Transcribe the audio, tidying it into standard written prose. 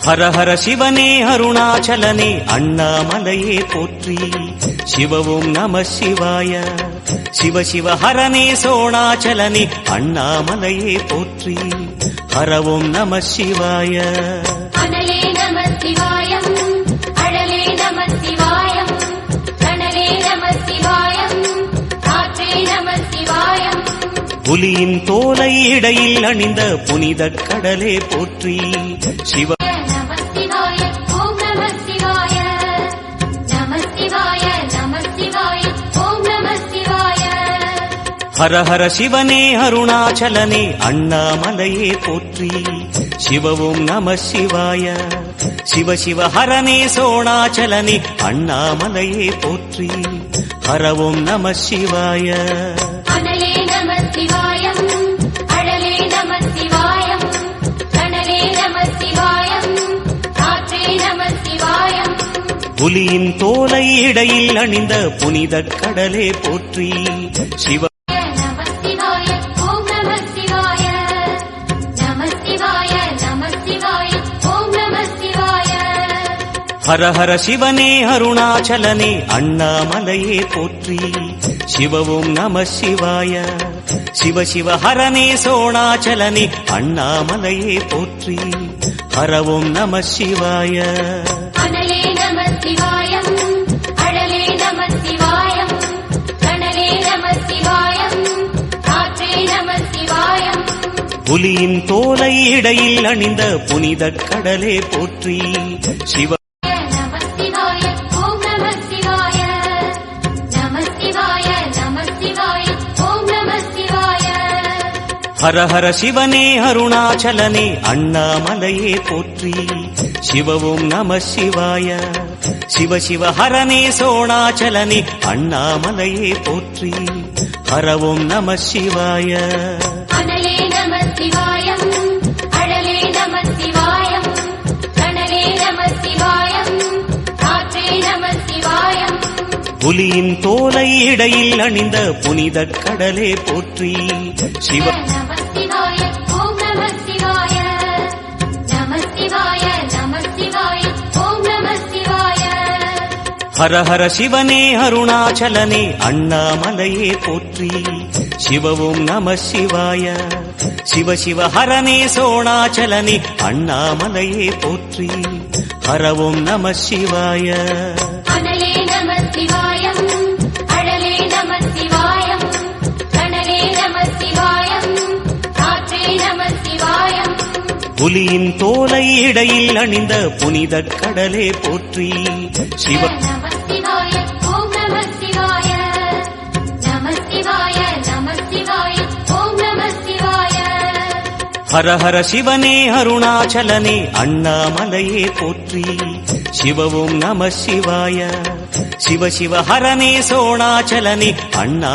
ஹர ஹர சிவனே அருணாச்சலனே அண்ணாமலையே போற்றி. சிவவும் நம சிவாய. சிவ சிவ ஹரனே சோணாச்சலனே அண்ணாமலையே போற்றி. ஹரவும் நம சிவாய. அனலே நம சிவாயம், அழலே நம சிவாயம், கனலே நம சிவாயம், காற்றே நம சிவாயம். புலியின் தோலை இடையில் அணிந்த புனித கடலே போற்றி. சிவ நம சிவாய, ஓம் நம சிவாய, நம சிவாய, நம சிவாய, ஓம் நம சிவாய. ஹர ஹர சிவனே அருணாச்சலனே அண்ணாமலையே போற்றி. சிவவும் நம சிவாய. சிவ சிவ ஹரனே சோணாச்சலனே அண்ணாமலையே போற்றி. ஹரவும் நம சிவாய. அனலே நம சிவாயம், அழலே நம சிவாயம், கனலே நம சிவாயம், காற்றே நம சிவாயம். புலியின் தோலை இடையில் அணிந்த புனித கடலே போற்றி. சிவ நம சிவாய, ஓம் நம சிவாய, நம சிவாய, நம சிவாய, ஓம் நம சிவாய. ஹர ஹர சிவனே அருணாச்சலனே அண்ணாமலையே போற்றி. சிவவும் நம சிவாய. சிவ சிவ ஹரனே சோணாச்சலனே அண்ணாமலையே போற்றி. ஹரவும் நம சிவாய. அனலே நம சிவாயம், அழலே நம சிவாயம், கனலே நம சிவாயம், காற்றே நம சிவாயம். புலியின் தோலை இடையில் அணிந்த புனித கடலே போற்றி. சிவ நம சிவாய, ஓம் நம சிவாய, நம சிவாய, நம சிவாய, ஓம் நம சிவாய. ஹர ஹர சிவனே அருணாச்சலனே அண்ணாமலையே போற்றி. சிவவும் நம சிவாய. சிவ சிவ ஹரனே சோணாச்சலனே அண்ணாமலையே போற்றி. ஹரவும் நம சிவாய. அனலே நம சிவாயம், அழலே நம சிவாயம், கனலே நம சிவாயம், காற்றே நம சிவாயம். புலியின் தோலை இடையில் அணிந்த புனித கடலே போற்றி. சிவ நம சிவாய, ஓம் நம சிவாய, நம சிவாய, நம சிவாய, ஓம் நம சிவாய. ஹர ஹர சிவனே அருணாச்சலனே அண்ணாமலையே போற்றி. சிவவும் நம சிவாய. சிவ சிவ ஹரனே சோணாச்சலனே அண்ணாமலையே போற்றி. ஹரவும் நம சிவாய. அனலே நம சிவாயம், அழலே நம சிவாயம், கனலே நம சிவாயம், காற்றே நம சிவாயம். புலியின் தோலை இடையில் அணிந்த புனித கடலே போற்றி. சிவ நம சிவாய, ஓம் நம சிவாய, நம சிவாய, நம சிவாய, ஓம் நம சிவாய. ஹர ஹர சிவனே அருணாச்சலனே அண்ணாமலையே போற்றி. சிவவும் நம சிவாய. சிவ சிவ ஹரனே சோணாச்சலனே அண்ணா